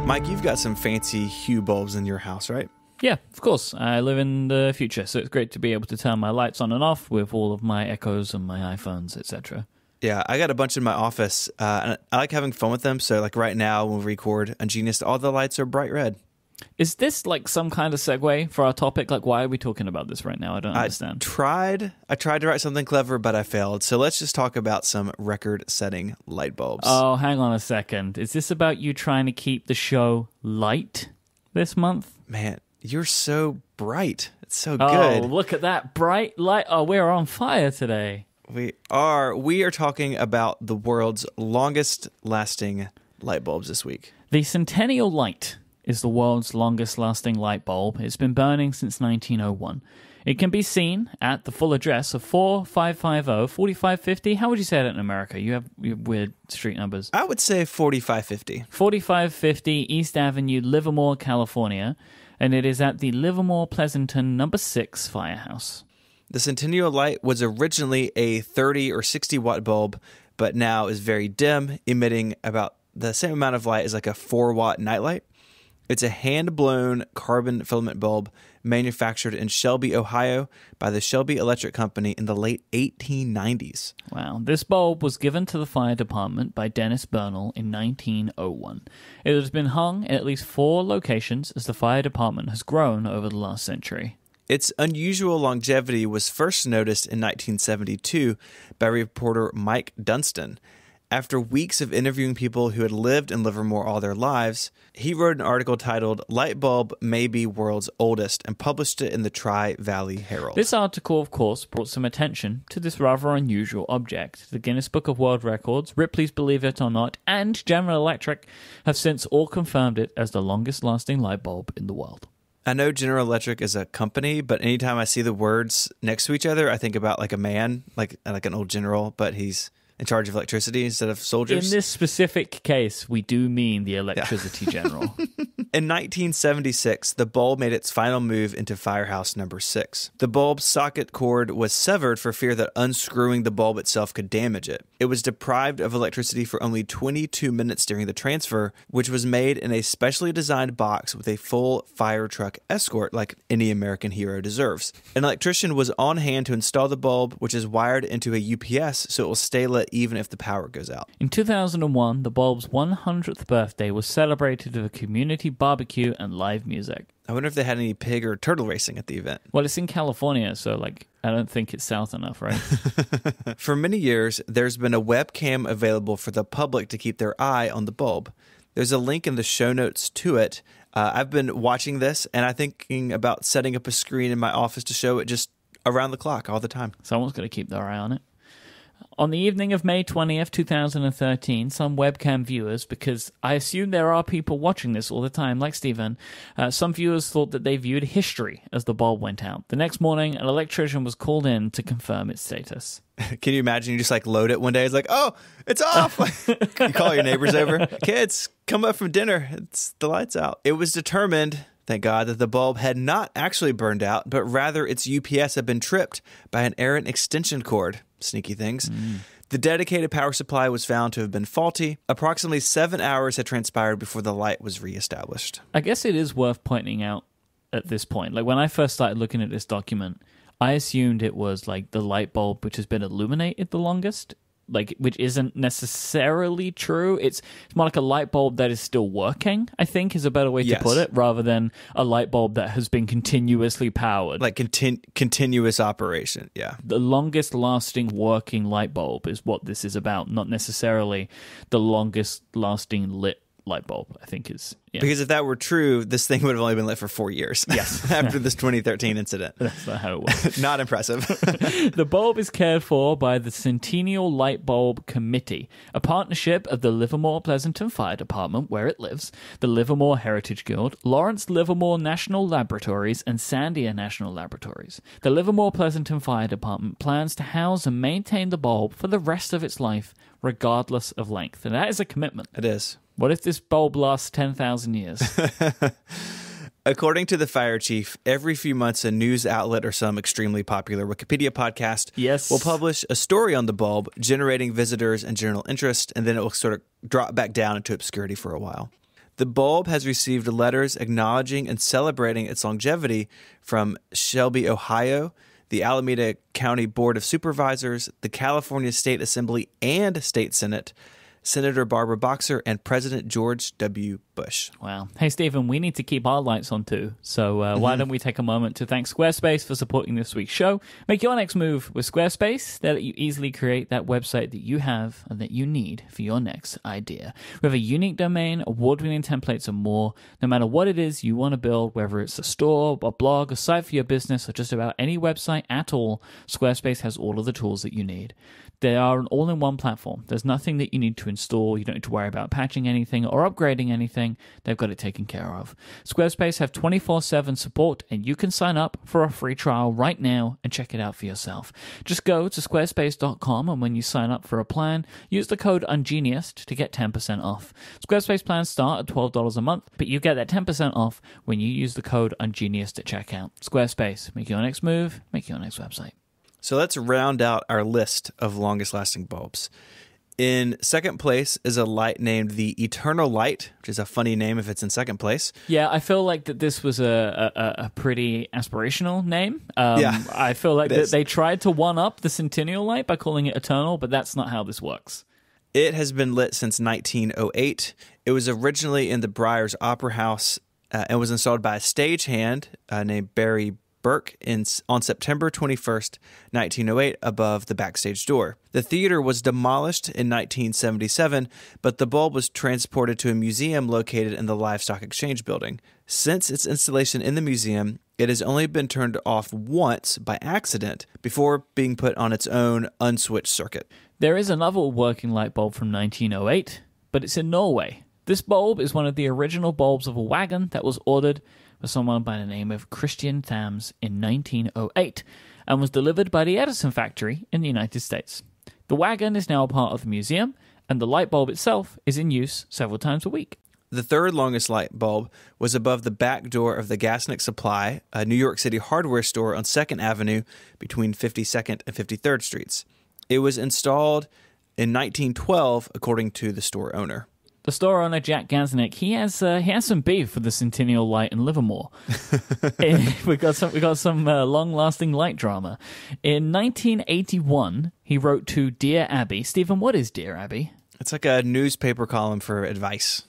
Mike, you've got some fancy Hue bulbs in your house, right? Yeah, of course. I live in the future, so it's great to be able to turn my lights on and off with all of my Echoes and my iPhones, etc. Yeah, I got a bunch in my office, and I like having fun with them. So, like right now, when we record Ungenius, all the lights are bright red. Is this like some kind of segue for our topic? Like, why are we talking about this right now? I don't understand. I tried to write something clever, but I failed. So let's just talk about some record-setting light bulbs. Oh, hang on a second. Is this about you trying to keep the show light this month? Man, you're so bright. It's so Oh, good. look at that bright light. Oh, we're on fire today. We are talking about the world's longest-lasting light bulbs this week. The Centennial Light is the world's longest-lasting light bulb. It's been burning since 1901. It can be seen at the full address of 4550, 4550. How would you say that in America? You have weird street numbers. I would say 4550. 4550 East Avenue, Livermore, California. And it is at the Livermore Pleasanton No. 6 firehouse. The Centennial Light was originally a 30 or 60 watt bulb, but now is very dim, emitting about the same amount of light as like a 4 watt nightlight. It's a hand-blown carbon filament bulb manufactured in Shelby, Ohio by the Shelby Electric Company in the late 1890s. Wow. This bulb was given to the fire department by Dennis Bernal in 1901. It has been hung in at least 4 locations as the fire department has grown over the last century. Its unusual longevity was first noticed in 1972 by reporter Mike Dunstan. After weeks of interviewing people who had lived in Livermore all their lives, he wrote an article titled "Light Bulb May Be World's Oldest" and published it in the Tri-Valley Herald. This article, of course, brought some attention to this rather unusual object. The Guinness Book of World Records, Ripley's Believe It or Not, and General Electric have since all confirmed it as the longest-lasting light bulb in the world. I know General Electric is a company, but anytime I see the words next to each other, I think about like a man, like an old general, but he's in charge of electricity instead of soldiers. In this specific case, we do mean the electricity general. In 1976, the bulb made its final move into Firehouse number 6. The bulb's socket cord was severed for fear that unscrewing the bulb itself could damage it. It was deprived of electricity for only 22 minutes during the transfer, which was made in a specially designed box with a full fire truck escort like any American hero deserves. An electrician was on hand to install the bulb, which is wired into a UPS so it will stay lit even if the power goes out. In 2001, the bulb's 100th birthday was celebrated with a community barbecue and live music. I wonder if they had any pig or turtle racing at the event. Well, it's in California, so I don't think it's south enough, right? For many years, there's been a webcam available for the public to keep their eye on the bulb. There's a link in the show notes to it. I've been watching this, and I'm thinking about setting up a screen in my office to show it just around the clock all the time. Someone's got to keep their eye on it. On the evening of May 20th, 2013, some webcam viewers, because I assume there are people watching this all the time, like Stephen, some viewers thought that they viewed history as the bulb went out. The next morning, an electrician was called in to confirm its status. Can you imagine you just load it one day? It's like, oh, it's off. You call your neighbors over. Kids, come up from dinner. The light's out. It was determined, thank God, that the bulb had not actually burned out, but rather its UPS had been tripped by an errant extension cord. Sneaky things. The dedicated power supply was found to have been faulty. Approximately 7 hours had transpired before the light was reestablished. I guess it is worth pointing out at this point. When I first started looking at this document, I assumed it was the light bulb which has been illuminated the longest. Which isn't necessarily true. It's more like a light bulb that is still working, I think, is a better way to put it, rather than a light bulb that has been continuously powered. Continuous operation, yeah. The longest lasting working light bulb is what this is about, not necessarily the longest lasting lit light bulb, I think is... Yeah. Because if that were true, this thing would have only been lit for 4 years. Yes. After this 2013 incident. That's not how it works. Not impressive. The bulb is cared for by the Centennial Light Bulb Committee, a partnership of the Livermore Pleasanton Fire Department, where it lives, the Livermore Heritage Guild, Lawrence Livermore National Laboratories, and Sandia National Laboratories. The Livermore Pleasanton Fire Department plans to house and maintain the bulb for the rest of its life, regardless of length. And that is a commitment. It is. What if this bulb lasts 10,000 years? According to the fire chief, every few months a news outlet or some extremely popular Wikipedia podcast will publish a story on the bulb, generating visitors and general interest, and then it will sort of drop back down into obscurity for a while. The bulb has received letters acknowledging and celebrating its longevity from Shelby, Ohio, the Alameda County Board of Supervisors, the California State Assembly and State Senate, Senator Barbara Boxer, and President George W. Bush. Wow. Hey, Stephen, we need to keep our lights on too. So why don't we take a moment to thank Squarespace for supporting this week's show. Make your next move with Squarespace. They let you easily create that website that you have and that you need for your next idea. We have a unique domain, award-winning templates, and more. No matter what it is you want to build, whether it's a store, a blog, a site for your business, or just about any website at all, Squarespace has all of the tools that you need. They are an all-in-one platform. There's nothing that you need to install. You don't need to worry about patching anything or upgrading anything. They've got it taken care of. Squarespace have 24/7 support, and you can sign up for a free trial right now and check it out for yourself. Just go to squarespace.com, and when you sign up for a plan, use the code UNGENIUST to get 10% off. Squarespace plans start at $12 a month, but you get that 10% off when you use the code UNGENIUST at checkout. Squarespace. Make your next move. Make your next website. So let's round out our list of longest-lasting bulbs. In second place is a light named the Eternal Light, which is a funny name if it's in second place. Yeah, I feel like that this was a pretty aspirational name. Yeah, I feel like that they tried to one-up the Centennial Light by calling it Eternal, but that's not how this works. It has been lit since 1908. It was originally in the Briars Opera House and was installed by a stagehand named Barry Burke on September 21st, 1908, above the backstage door. The theater was demolished in 1977, but the bulb was transported to a museum located in the Livestock Exchange building. Since its installation in the museum, it has only been turned off once by accident before being put on its own unswitched circuit. There is another working light bulb from 1908, but it's in Norway. This bulb is one of the original bulbs of a wagon that was ordered for someone by the name of Christian Thams in 1908 and was delivered by the Edison factory in the United States. The wagon is now a part of the museum, and the light bulb itself is in use several times a week. The third longest light bulb was above the back door of the Gasnick Supply, a New York City hardware store on 2nd Avenue between 52nd and 53rd Streets. It was installed in 1912, according to the store owner. The store owner, Jack Gasnick, he has some beef with the Centennial Light in Livermore. we got some long-lasting light drama. In 1981, he wrote to Dear Abby. Stephen, what is Dear Abby? It's like a newspaper column for advice.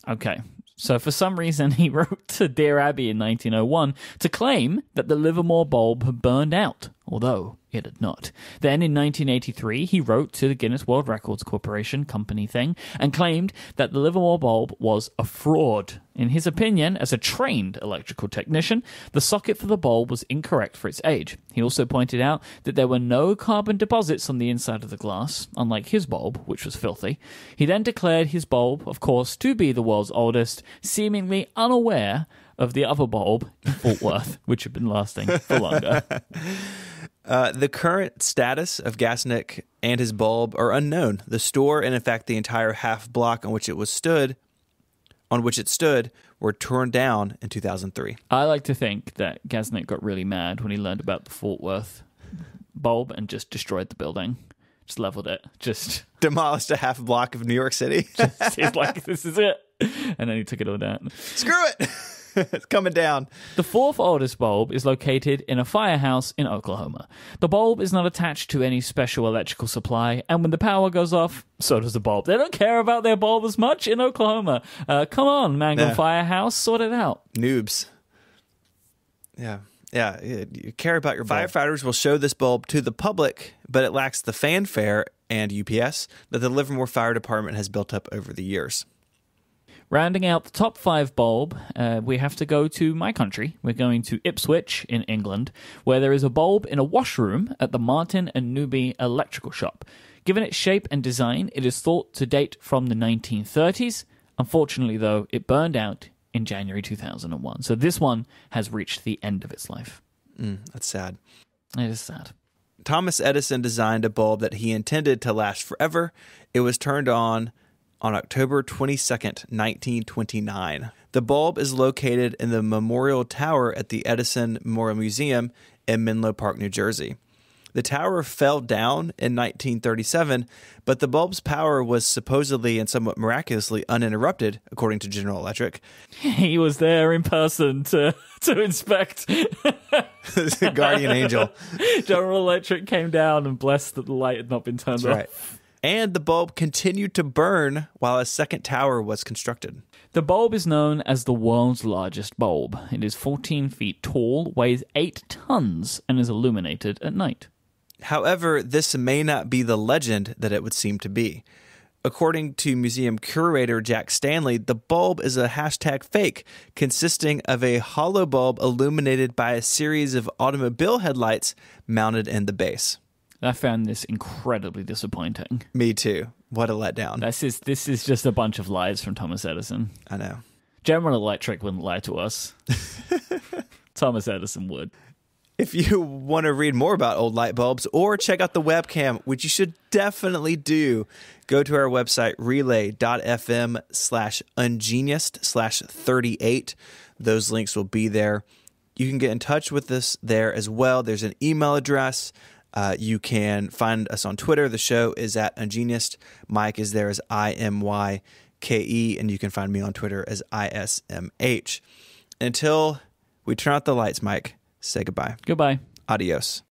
Okay. So for some reason, he wrote to Dear Abby in 1901 to claim that the Livermore bulb had burned out, although it had not. Then in 1983, he wrote to the Guinness World Records Corporation company thing and claimed that the Livermore bulb was a fraud. In his opinion, as a trained electrical technician, the socket for the bulb was incorrect for its age. He also pointed out that there were no carbon deposits on the inside of the glass, unlike his bulb, which was filthy. He then declared his bulb, of course, to be the world's oldest, seemingly unaware of the other bulb in Fort Worth, which had been lasting for longer. The current status of Gasnick and his bulb are unknown. The store and, in fact, the entire half block on which it stood, were torn down in 2003. I like to think that Gasnick got really mad when he learned about the Fort Worth bulb and just destroyed the building. Just leveled it. Just demolished a half block of New York City. He's like, this is it. And then he took it all down. Screw it! It's coming down. The fourth oldest bulb is located in a firehouse in Oklahoma. The bulb is not attached to any special electrical supply, and when the power goes off, so does the bulb. They don't care about their bulb as much in Oklahoma. Come on, Mangum Firehouse, sort it out. Noobs. Yeah, you care about your bulb. Firefighters will show this bulb to the public, but it lacks the fanfare and UPS that the Livermore Fire Department has built up over the years. Rounding out the top 5 bulb, we have to go to my country. We're going to Ipswich in England, where there is a bulb in a washroom at the Martin and Newby electrical shop. Given its shape and design, it is thought to date from the 1930s. Unfortunately, though, it burned out in January 2001. So this one has reached the end of its life. That's sad. It is sad. Thomas Edison designed a bulb that he intended to last forever. It was turned on October 22nd, 1929. The bulb is located in the Memorial Tower at the Edison Memorial Museum in Menlo Park, New Jersey. The tower fell down in 1937, but the bulb's power was supposedly and somewhat miraculously uninterrupted, according to General Electric. He was there in person to inspect. The guardian angel. General Electric came down and blessed that the light had not been turned That's off. right. And the bulb continued to burn while a second tower was constructed. The bulb is known as the world's largest bulb. It is 14 feet tall, weighs 8 tons, and is illuminated at night. However, this may not be the legend that it would seem to be. According to museum curator Jack Stanley, the bulb is a hashtag fake, consisting of a hollow bulb illuminated by a series of automobile headlights mounted in the base. I found this incredibly disappointing. Me too. What a letdown. This is just a bunch of lies from Thomas Edison. I know. General Electric wouldn't lie to us. Thomas Edison would. If you want to read more about old light bulbs or check out the webcam, which you should definitely do, go to our website, relay.fm/ungeniused/38. Those links will be there. You can get in touch with us there as well. There's an email address. You can find us on Twitter. The show is at Ungeniused. Mike is there as IMYKE, and you can find me on Twitter as ISMH. Until we turn out the lights, Mike, say goodbye. Goodbye. Adios.